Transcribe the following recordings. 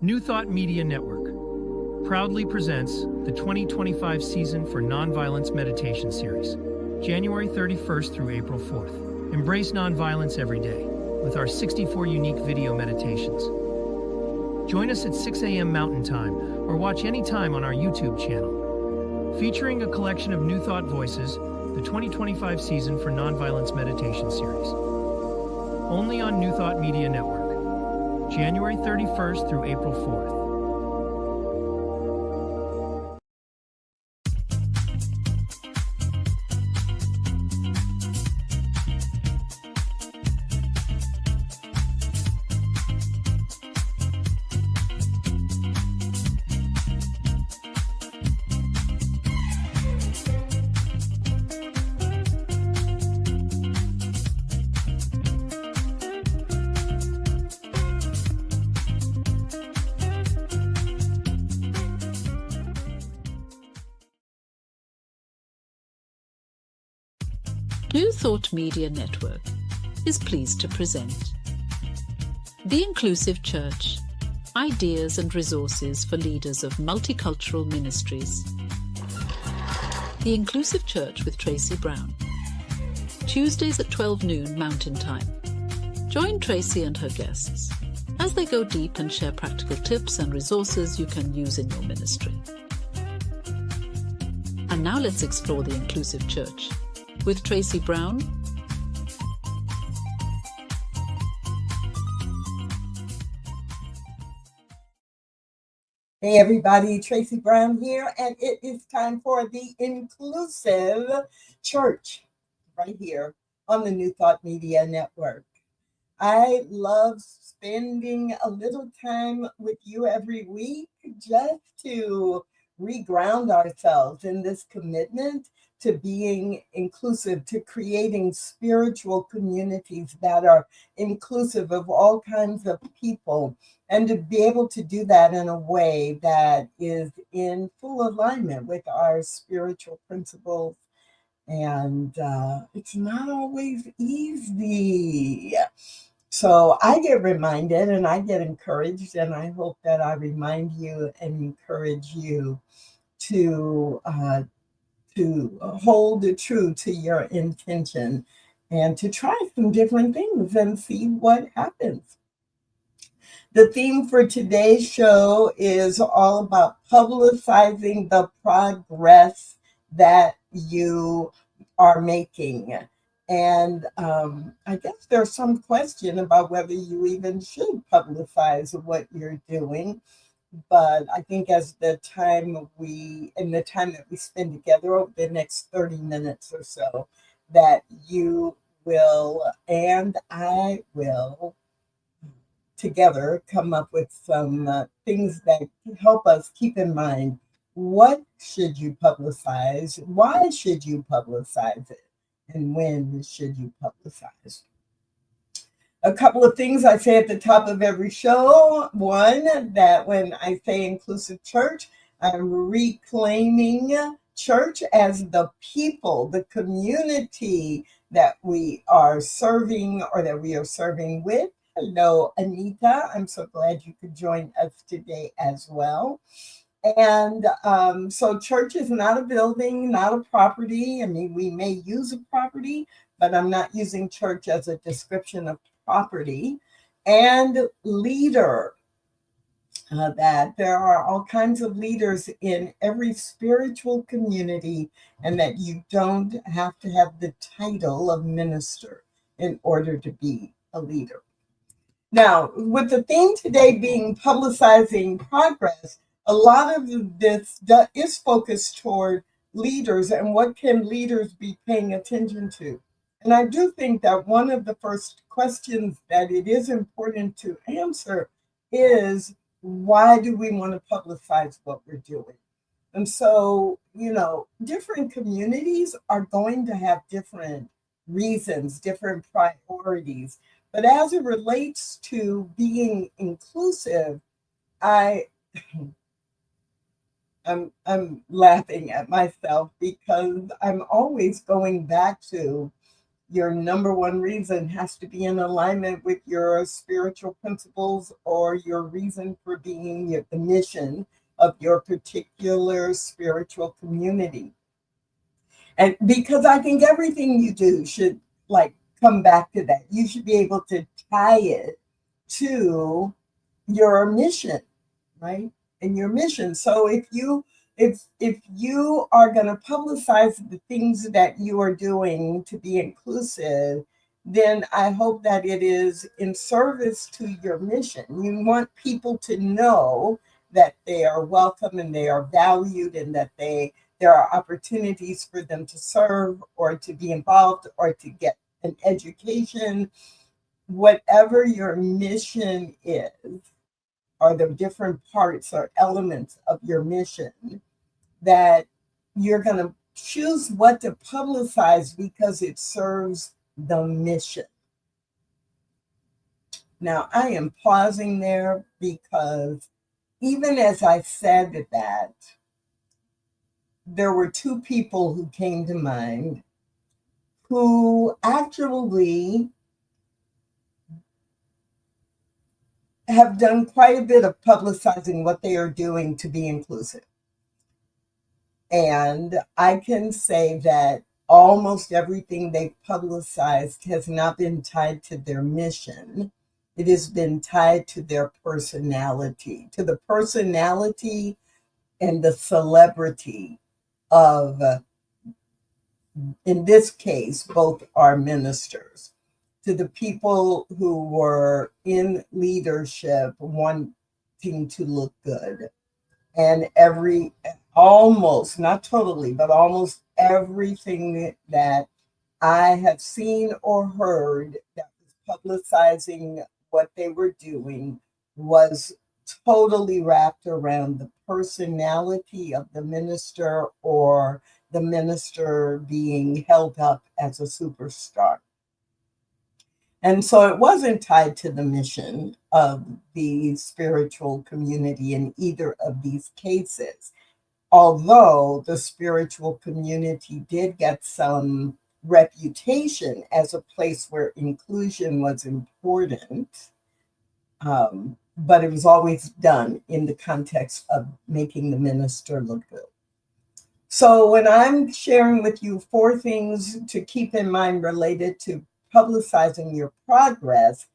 New Thought Media Network proudly presents the 2025 season for Nonviolence Meditation Series, January 31st through April 4th. Embrace nonviolence every day with our 64 unique video meditations. Join us at 6 a.m. Mountain Time or watch anytime on our YouTube channel. Featuring a collection of New Thought voices, the 2025 season for Nonviolence Meditation Series. Only on New Thought Media Network. January 31st through April 4th. New Thought Media Network is pleased to present The Inclusive Church, Ideas and Resources for Leaders of Multicultural Ministries. The Inclusive Church with Tracy Brown. Tuesdays at 12 noon Mountain Time. Join Tracy and her guests as they go deep and share practical tips and resources you can use in your ministry. And now let's explore the Inclusive Church with Tracy Brown. Hey everybody, Tracy Brown here, and it is time for the Inclusive Church right here on the New Thought Media Network. I love spending a little time with you every week just to reground ourselves in this commitment to being inclusive, to creating spiritual communities that are inclusive of all kinds of people, and to be able to do that in a way that is in full alignment with our spiritual principles. And it's not always easy. So I get reminded and I get encouraged, and I hope that I remind you and encourage you to hold true to your intention and to try some different things and see what happens. The theme for today's show is all about publicizing the progress that you are making. And I guess there's some question about whether you even should publicize what you're doing. But I think as the time that we spend together over the next 30 minutes or so, that you will and I will together come up with some things that help us keep in mind, what should you publicize, why should you publicize it, and when should you publicize? A couple of things I say at the top of every show. One, that when I say inclusive church, I'm reclaiming church as the people, the community that we are serving or that we are serving with. Hello, Anita. I'm so glad you could join us today as well. And so church is not a building, not a property. I mean, we may use a property, but I'm not using church as a description of property. And leader, that there are all kinds of leaders in every spiritual community, and that you don't have to have the title of minister in order to be a leader. Now, with the theme today being publicizing progress, a lot of this is focused toward leaders and what can leaders be paying attention to. And I do think that one of the first questions that it is important to answer is, why do we want to publicize what we're doing? And so, different communities are going to have different reasons, different priorities. But as it relates to being inclusive, I'm laughing at myself because I'm always going back to your number one reason has to be in alignment with your spiritual principles or your reason for being, the mission of your particular spiritual community. And because I think everything you do should like come back to that. You should be able to tie it to your mission, right? And your mission. So if you are going to publicize the things that you are doing to be inclusive, then I hope that it is in service to your mission. You want people to know that they are welcome and they are valued, and that there are opportunities for them to serve or to be involved or to get an education. Whatever your mission is, or the different parts or elements of your mission, that you're going to choose what to publicize because it serves the mission. Now, I am pausing there because even as I said that, there were two people who came to mind who actually have done quite a bit of publicizing what they are doing to be inclusive. And I can say that almost everything they've publicized has not been tied to their mission. It has been tied to their personality, to the personality and the celebrity of, in this case, both are ministers, to the people who were in leadership wanting to look good. And almost, not totally, but almost everything that I have seen or heard that was publicizing what they were doing was totally wrapped around the personality of the minister, or the minister being held up as a superstar. And so it wasn't tied to the mission of the spiritual community in either of these cases. Although the spiritual community did get some reputation as a place where inclusion was important, but it was always done in the context of making the minister look good. So when I'm sharing with you 4 things to keep in mind related to publicizing your progress,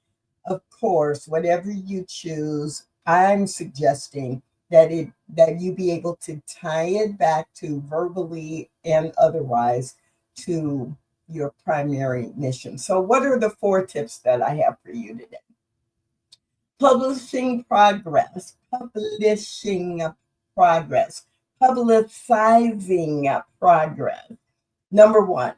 of course, whatever you choose, I'm suggesting that you be able to tie it back to, verbally and otherwise, to your primary mission. So what are the 4 tips that I have for you today? Publicizing progress, publicizing progress. Number 1,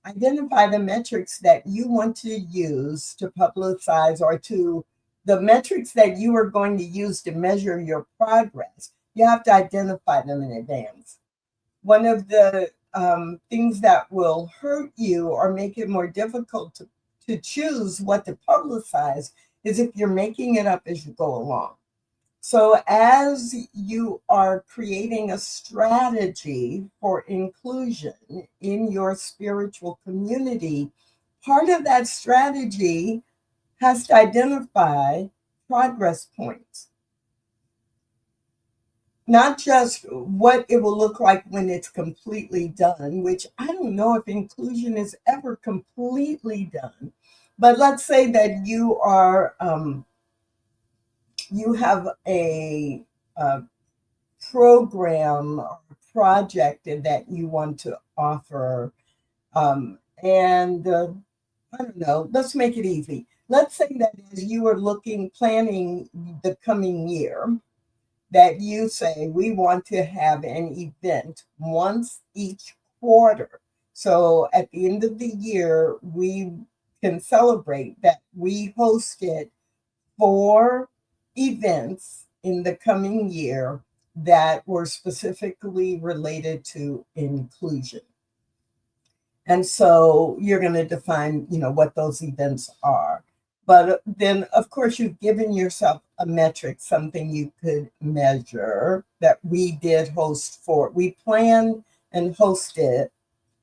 identify the metrics that you want to use to publicize, or to the metrics that you are going to use to measure your progress. You have to identify them in advance. One of the things that will hurt you or make it more difficult to choose what to publicize is if you're making it up as you go along. So as you are creating a strategy for inclusion in your spiritual community, part of that strategy has to identify progress points. Not just what it will look like when it's completely done, which I don't know if inclusion is ever completely done. But let's say that you are you have a program or project that you want to offer, and I don't know, let's make it easy. Let's say that as you are planning the coming year, that you say, we want to have an event once each quarter. So at the end of the year, we can celebrate that we hosted 4 events in the coming year that were specifically related to inclusion. And so you're going to define, what those events are. But then, of course, you've given yourself a metric, something you could measure, that we did host 4. We planned and hosted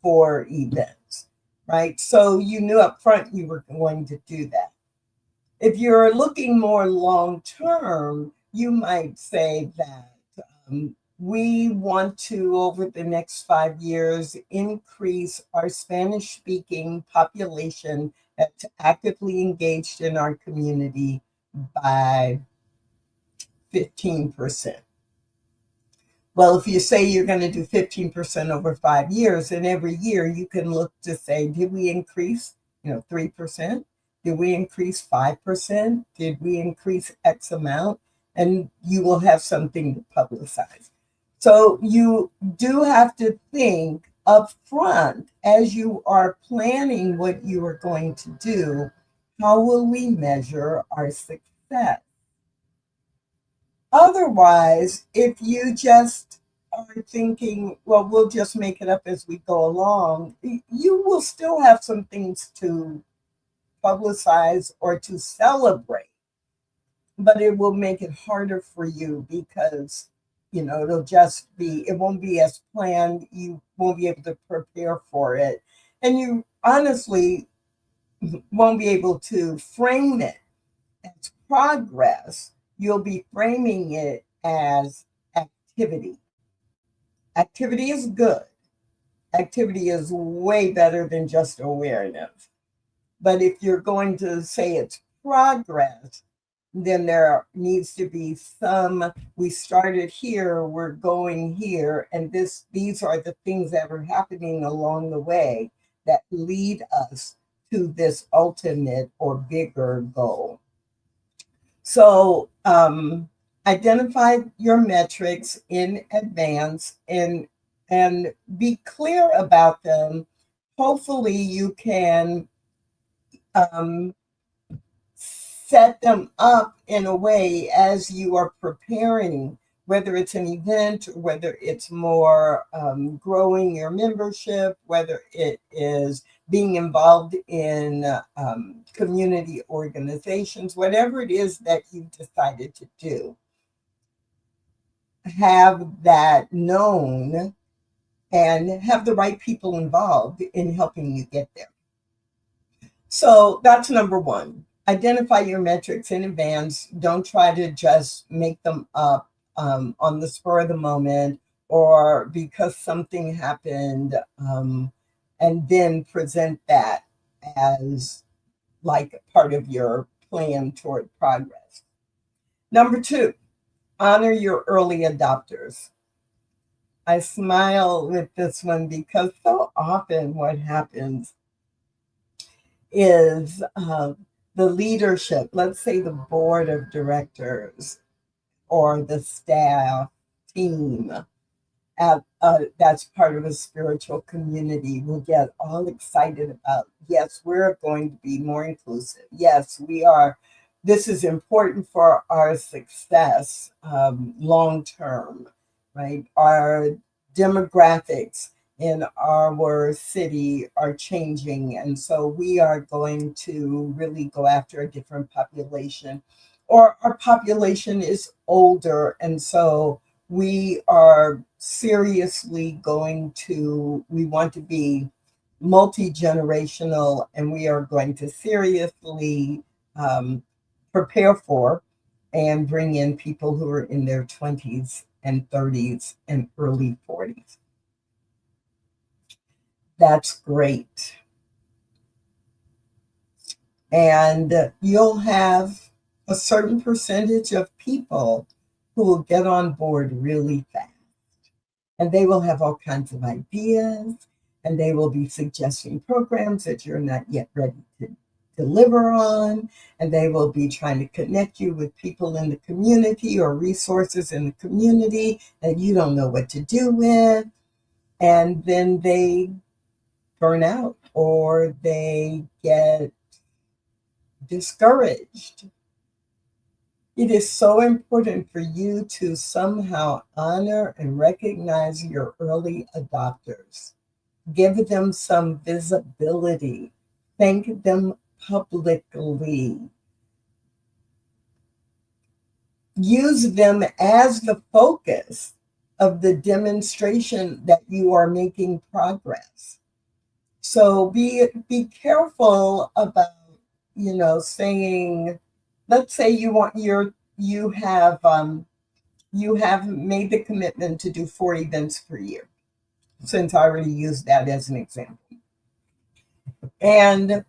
4 events. right? So you knew up front you were going to do that. If you're looking more long term, you might say that we want to, over the next 5 years, increase our Spanish speaking population that's actively engaged in our community by 15%. Well, if you say you're going to do 15% over 5 years, and every year you can look to say, did we increase, 3%? Did we increase 5%? Did we increase X amount? And you will have something to publicize. So you do have to think up front as you are planning what you are going to do, how will we measure our success? Otherwise, if you just are thinking, well, we'll just make it up as we go along, you will still have some things to publicize or to celebrate, but it will make it harder for you because, it won't be as planned. You won't be able to prepare for it. And you honestly won't be able to frame it as progress. You'll be framing it as activity. Activity is good. Activity is way better than just awareness. But if you're going to say it's progress, then there needs to be some, we started here, we're going here, and these are the things that are happening along the way that lead us to this ultimate or bigger goal. So identify your metrics in advance and be clear about them. Hopefully you can set them up in a way as you are preparing, whether it's an event, whether it's more growing your membership, whether it is being involved in community organizations, whatever it is that you've decided to do. Have that known and have the right people involved in helping you get there. So that's number one. Identify your metrics in advance. Don't try to just make them up on the spur of the moment or because something happened, and then present that as like part of your plan toward progress. Number two, honor your early adopters. I smile with this one because so often what happens is the leadership, let's say the board of directors or the staff team that's part of a spiritual community will get all excited about, yes, we're going to be more inclusive. Yes, we are. This is important for our success long term, right? Our demographics in our city are changing. And so we are going to really go after a different population, or our population is older. And so we are seriously we want to be multi-generational, and we are going to seriously prepare for and bring in people who are in their 20s and 30s and early 40s. That's great. And you'll have a certain percentage of people who will get on board really fast. And they will have all kinds of ideas, and they will be suggesting programs that you're not yet ready to deliver on, and they will be trying to connect you with people in the community or resources in the community that you don't know what to do with. And then they burn out or they get discouraged. It is so important for you to somehow honor and recognize your early adopters. Give them some visibility. Thank them publicly. Use them as the focus of the demonstration that you are making progress. So be careful about, saying, let's say you have made the commitment to do 4 events per year, since I already used that as an example. And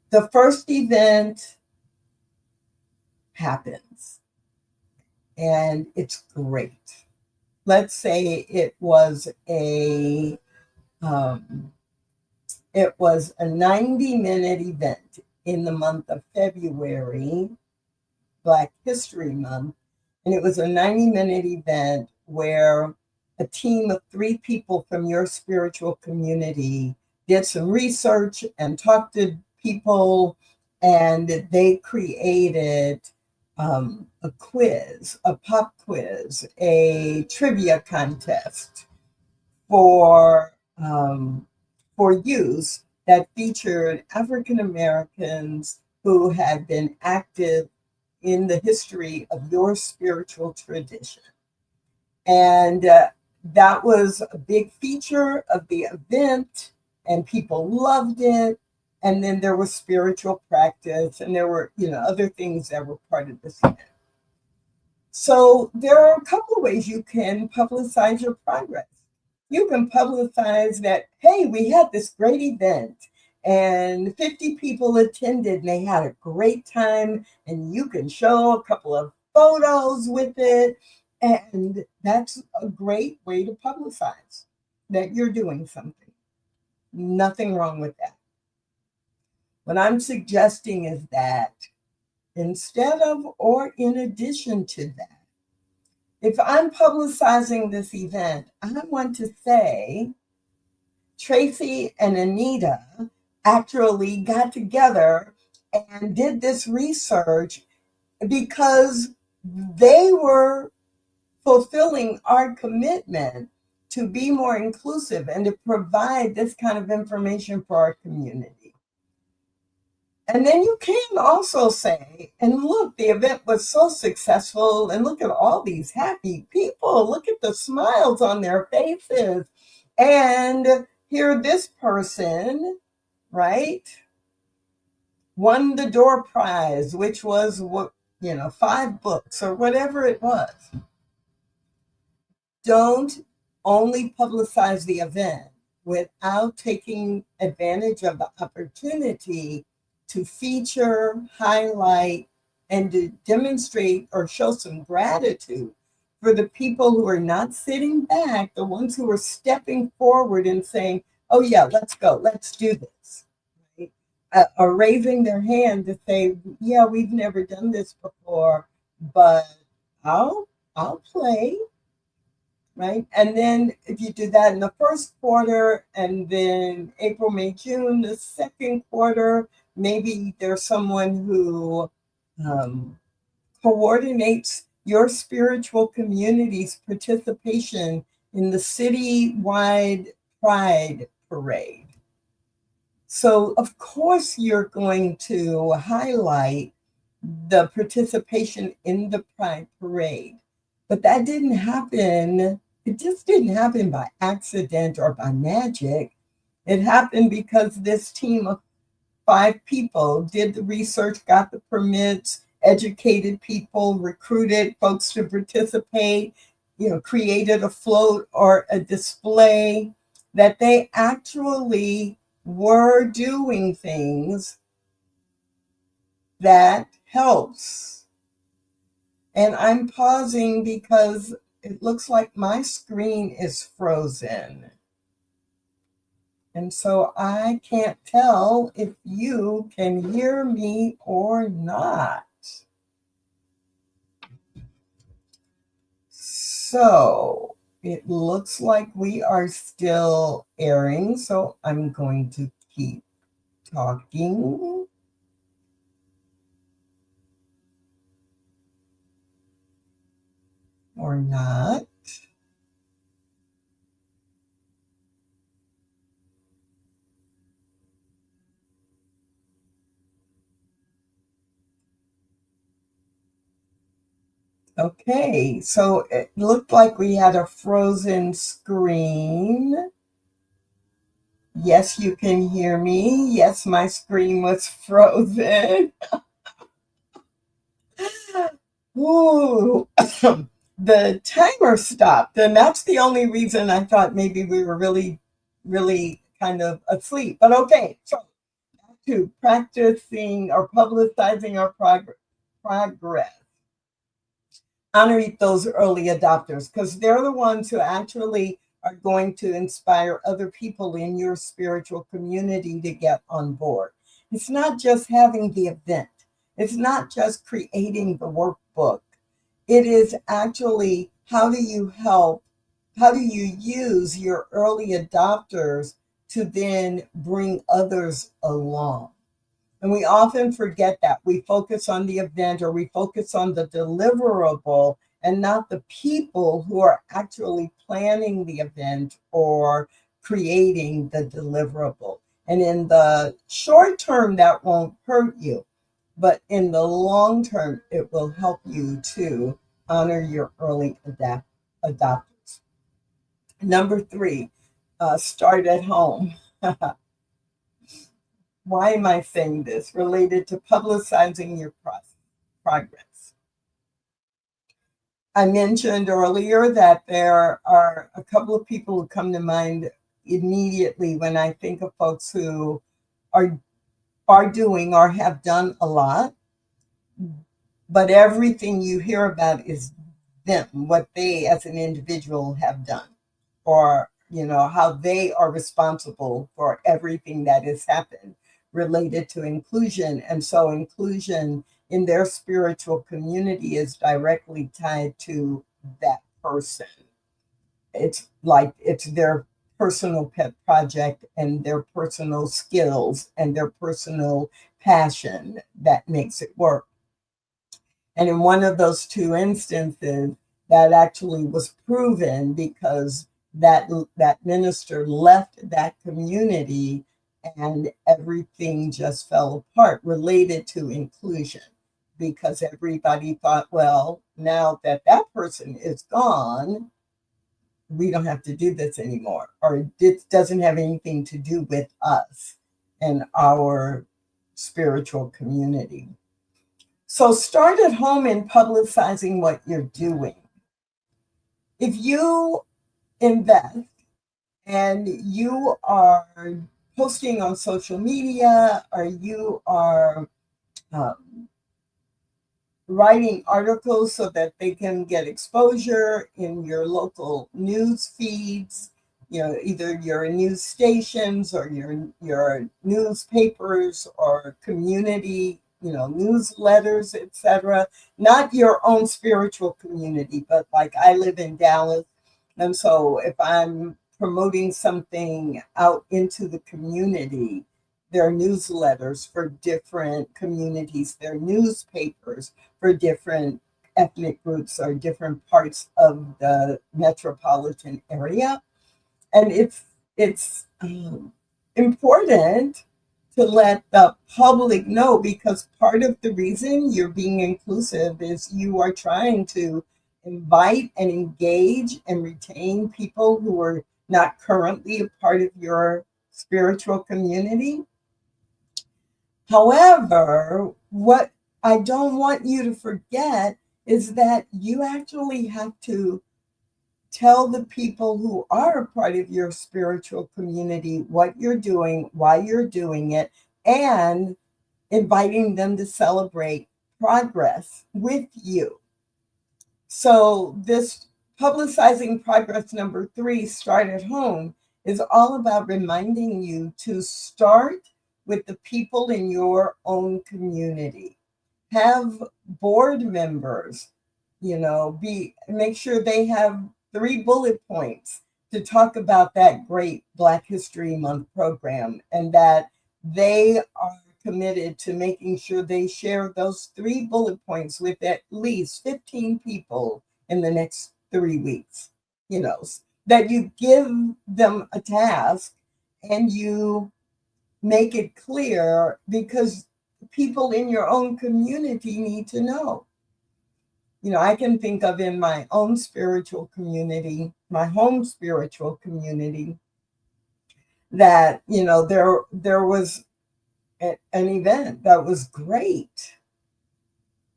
the first event happens and it's great. Let's say it was a 90-minute event in the month of February, Black History Month. And it was a 90-minute event where a team of 3 people from your spiritual community did some research and talked to people, and they created a quiz, a pop quiz, a trivia contest for use that featured African Americans who had been active in the history of your spiritual tradition. And that was a big feature of the event, and people loved it. And then there was spiritual practice, and there were, other things that were part of this event. So there are a couple of ways you can publicize your progress. You can publicize that, hey, we had this great event and 50 people attended and they had a great time, and you can show a couple of photos with it. And that's a great way to publicize that you're doing something. Nothing wrong with that. What I'm suggesting is that instead of or in addition to that, if I'm publicizing this event, I want to say Tracy and Anita actually got together and did this research because they were fulfilling our commitment to be more inclusive and to provide this kind of information for our community. And then you can also say, and look, the event was so successful, and look at all these happy people. Look at the smiles on their faces. And here this person, right, won the door prize, which was, 5 books or whatever it was. Don't only publicize the event without taking advantage of the opportunity to feature, highlight, and to demonstrate or show some gratitude for the people who are not sitting back, the ones who are stepping forward and saying, oh yeah, let's go, let's do this. Right? Or raising their hand to say, yeah, we've never done this before, but I'll play. Right? And then if you do that in the first quarter, and then April, May, June, the second quarter, maybe there's someone who coordinates your spiritual community's participation in the citywide Pride Parade. So, of course, you're going to highlight the participation in the Pride Parade. But that didn't happen. It just didn't happen by accident or by magic. It happened because this team of 5 people did the research, got the permits, educated people, recruited folks to participate, created a float or a display, that they actually were doing things that helps. And I'm pausing because it looks like my screen is frozen. And so I can't tell if you can hear me or not. So it looks like we are still airing. So I'm going to keep talking. Or not. Okay, so it looked like we had a frozen screen. Yes, you can hear me. Yes, my screen was frozen. Ooh. The timer stopped, and that's the only reason I thought maybe we were really, really kind of asleep. But okay, so back to practicing or publicizing our progress. Honor those early adopters because they're the ones who actually are going to inspire other people in your spiritual community to get on board. It's not just having the event, it's not just creating the workbook. It is actually how do you help, how do you use your early adopters to then bring others along? And we often forget that. We focus on the event or we focus on the deliverable and not the people who are actually planning the event or creating the deliverable. And in the short term, that won't hurt you. But in the long term, it will help you to honor your early adopters. Number 3, start at home. Why am I saying this? Related to publicizing your progress. I mentioned earlier that there are a couple of people who come to mind immediately when I think of folks who are doing or have done a lot, but everything you hear about is them, what they as an individual have done, or how they are responsible for everything that has happened related to inclusion. And so inclusion in their spiritual community is directly tied to that person. It's like it's their personal pet project and their personal skills and their personal passion that makes it work. And in one of those two instances, that actually was proven because that minister left that community and everything just fell apart related to inclusion because everybody thought, well, now that that person is gone, we don't have to do this anymore, or it doesn't have anything to do with us and our spiritual community. So start at home in publicizing what you're doing. If you invest and you are posting on social media or you are writing articles so that they can get exposure in your local news feeds, either your news stations or your newspapers or community, newsletters, etc. Not your own spiritual community, but like I live in Dallas, and so if I'm promoting something out into the community, there are newsletters for different communities, there are newspapers for different ethnic groups or different parts of the metropolitan area. And it's important to let the public know because part of the reason you're being inclusive is you are trying to invite and engage and retain people who are not currently a part of your spiritual community. However, what I don't want you to forget is that you actually have to tell the people who are a part of your spiritual community what you're doing, why you're doing it, and inviting them to celebrate progress with you. So this publicizing progress number 3, start at home, is all about reminding you to start with the people in your own community. Have board members, make sure they have 3 bullet points to talk about that great Black History Month program and that they are committed to making sure they share those 3 bullet points with at least 15 people in the next 3 weeks. That you give them a task and you make it clear because people in your own community need to know. I can think of in my own spiritual community, my home spiritual community, that, there was an event that was great.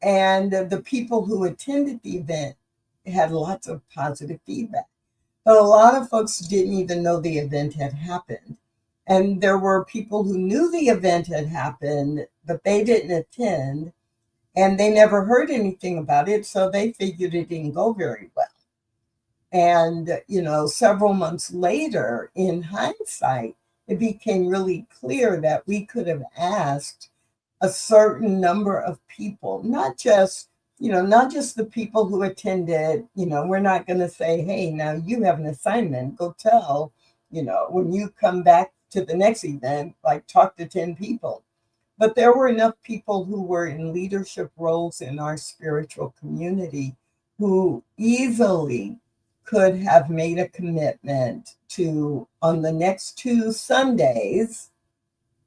And the people who attended the event had lots of positive feedback. But a lot of folks didn't even know the event had happened. And there were people who knew the event had happened, but they didn't attend, and they never heard anything about it, so they figured it didn't go very well. And, several months later, in hindsight, it became really clear that we could have asked a certain number of people, not just the people who attended. We're not going to say, hey, now you have an assignment, go tell, when you come back to the next event, like talk to 10 people. But there were enough people who were in leadership roles in our spiritual community who easily could have made a commitment to, on the next 2 Sundays,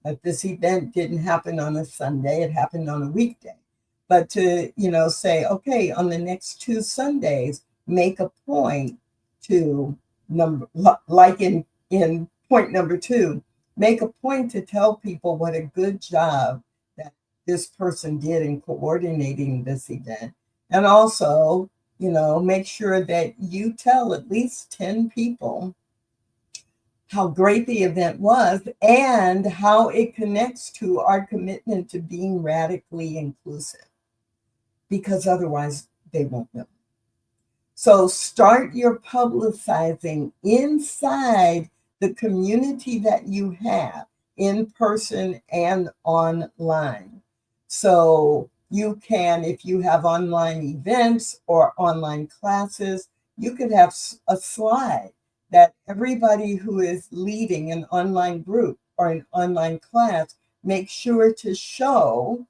that this event didn't happen on a Sunday, it happened on a weekday. But to, say, okay, on the next 2 Sundays, make a point to, like in point number 2, make a point to tell people what a good job that this person did in coordinating this event. And also, make sure that you tell at least 10 people how great the event was and how it connects to our commitment to being radically inclusive, because otherwise they won't know. So start your publicizing inside the community that you have, in person and online. So you can, if you have online events or online classes, you could have a slide that everybody who is leading an online group or an online class make sure to show,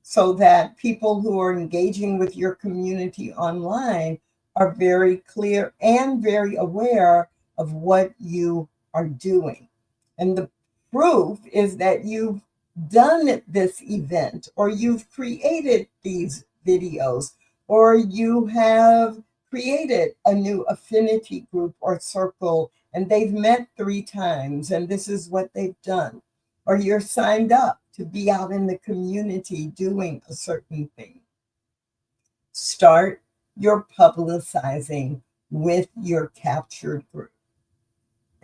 so that people who are engaging with your community online are very clear and very aware of what you are doing. And the proof is that you've done this event, or you've created these videos, or you have created a new affinity group or circle, and they've met 3 times, and this is what they've done. Or you're signed up to be out in the community doing a certain thing. Start your publicizing with your captured group.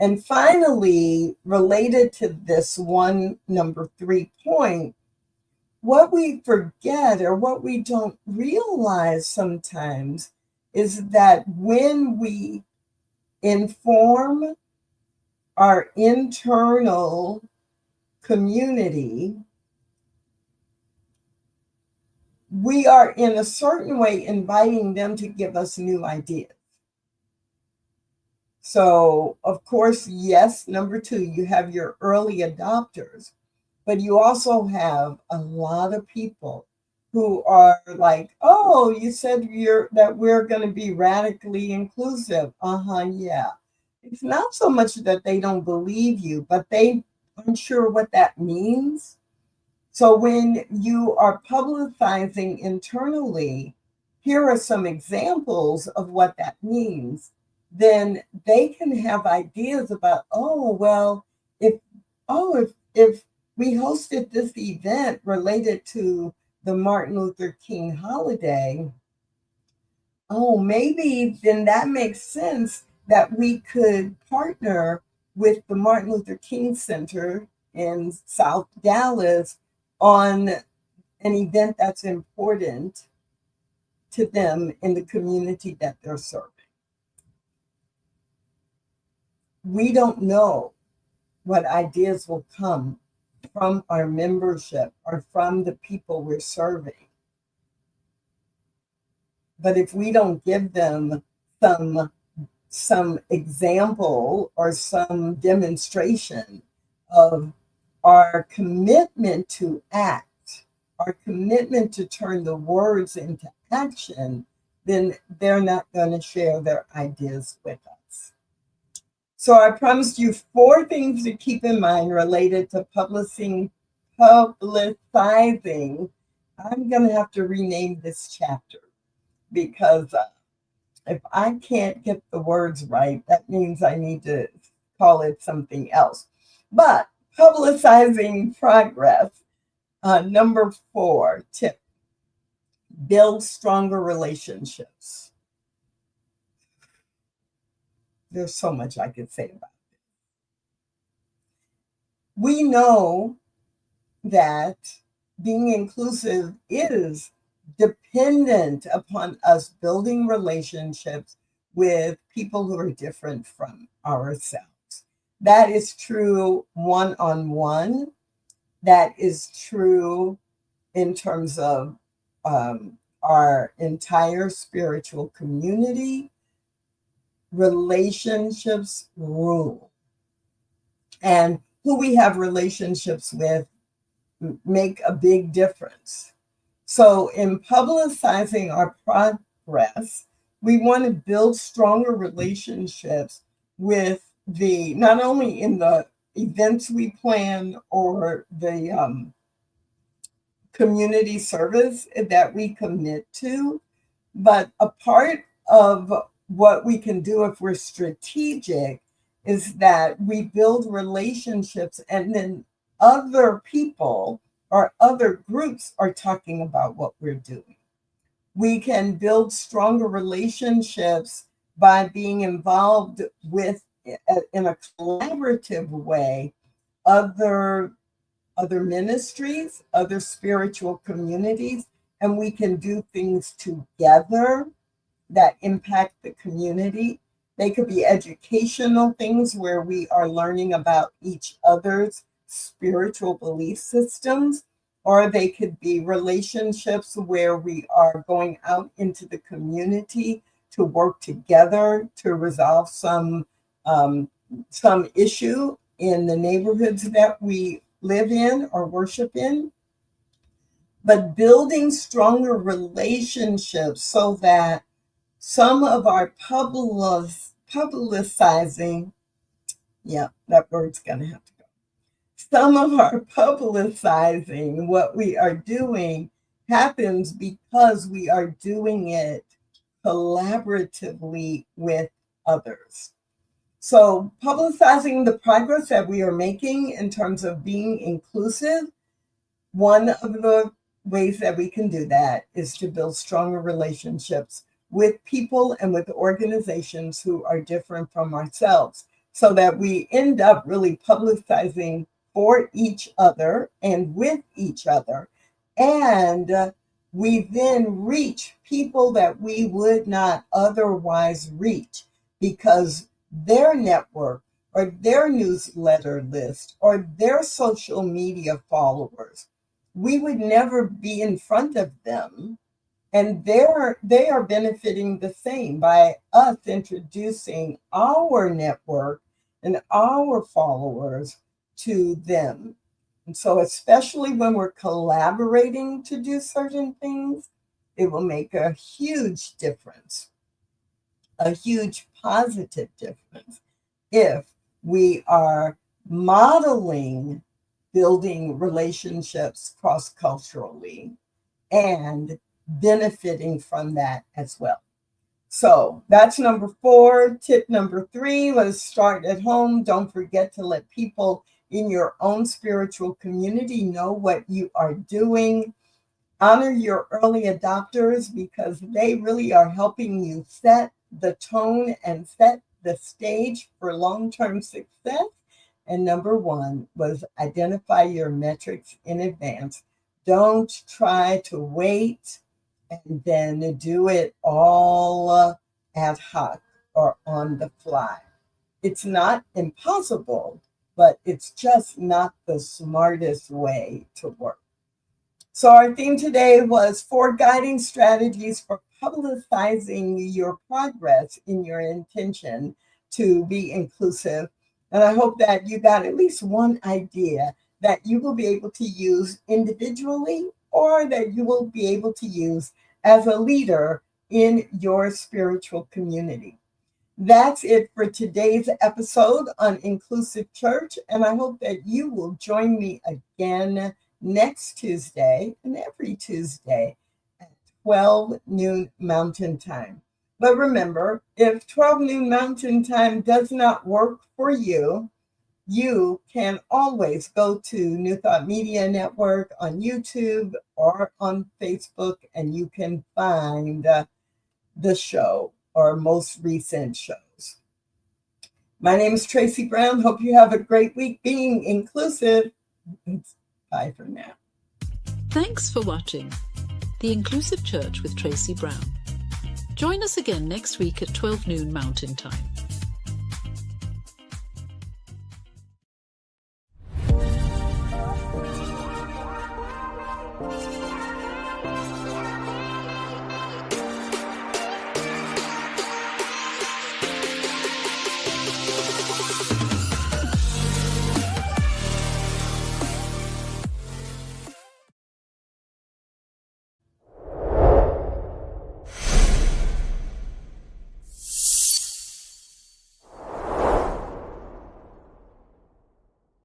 And finally, related to this one, number 3 point, what we forget or what we don't realize sometimes is that when we inform our internal community, we are in a certain way inviting them to give us new ideas. So, of course, yes, number 2, you have your early adopters, but you also have a lot of people who are like, oh, you said that we're going to be radically inclusive. Yeah. It's not so much that they don't believe you, but they aren't sure what that means. So when you are publicizing internally, here are some examples of what that means. Then they can have ideas about, if we hosted this event related to the Martin Luther King holiday, maybe then that makes sense that we could partner with the Martin Luther King Center in South Dallas on an event that's important to them in the community that they're serving. We don't know what ideas will come from our membership or from the people we're serving. But if we don't give them some example or some demonstration of our commitment to act, our commitment to turn the words into action, then they're not going to share their ideas with us. So I promised you 4 things to keep in mind related to publicizing. I'm going to have to rename this chapter, because if I can't get the words right, that means I need to call it something else. But publicizing progress, number 4 tip, build stronger relationships. There's so much I could say about it. We know that being inclusive is dependent upon us building relationships with people who are different from ourselves. That is true one-on-one. That is true in terms of our entire spiritual community. Relationships rule. And who we have relationships with make a big difference. So in publicizing our progress, we want to build stronger relationships with not only in the events we plan or the community service that we commit to, but a part of what we can do if we're strategic is that we build relationships and then other people or other groups are talking about what we're doing. We can build stronger relationships by being involved with, in a collaborative way, other ministries, other spiritual communities, and we can do things together that impact the community. They could be educational things where we are learning about each other's spiritual belief systems, or they could be relationships where we are going out into the community to work together to resolve some issue in the neighborhoods that we live in or worship in. But building stronger relationships so that some of our publicizing, yeah, that word's going to have to go. Some of our publicizing what we are doing happens because we are doing it collaboratively with others. So publicizing the progress that we are making in terms of being inclusive, one of the ways that we can do that is to build stronger relationships with people and with organizations who are different from ourselves, so that we end up really publicizing for each other and with each other. And we then reach people that we would not otherwise reach because their network or their newsletter list or their social media followers, we would never be in front of them. And they are benefiting the same by us introducing our network and our followers to them. And so especially when we're collaborating to do certain things, it will make a huge difference, a huge positive difference, if we are modeling building relationships cross-culturally and benefiting from that as well. So that's number 4. Tip number 3 was start at home. Don't forget to let people in your own spiritual community know what you are doing. Honor your early adopters because they really are helping you set the tone and set the stage for long-term success. And number 1 was identify your metrics in advance. Don't try to wait and then do it all ad hoc or on the fly. It's not impossible, but it's just not the smartest way to work. So our theme today was 4 guiding strategies for publicizing your progress in your intention to be inclusive. And I hope that you got at least one idea that you will be able to use individually or that you will be able to use as a leader in your spiritual community. That's it for today's episode on Inclusive Church, and I hope that you will join me again next Tuesday and every Tuesday at 12 noon Mountain Time. But remember, if 12 noon Mountain Time does not work for you, you can always go to New Thought Media Network on YouTube or on Facebook, and you can find the show or most recent shows. My name is Tracy Brown. Hope you have a great week being inclusive. Bye for now. Thanks for watching The Inclusive Church with Tracy Brown. Join us again next week at 12 noon Mountain Time.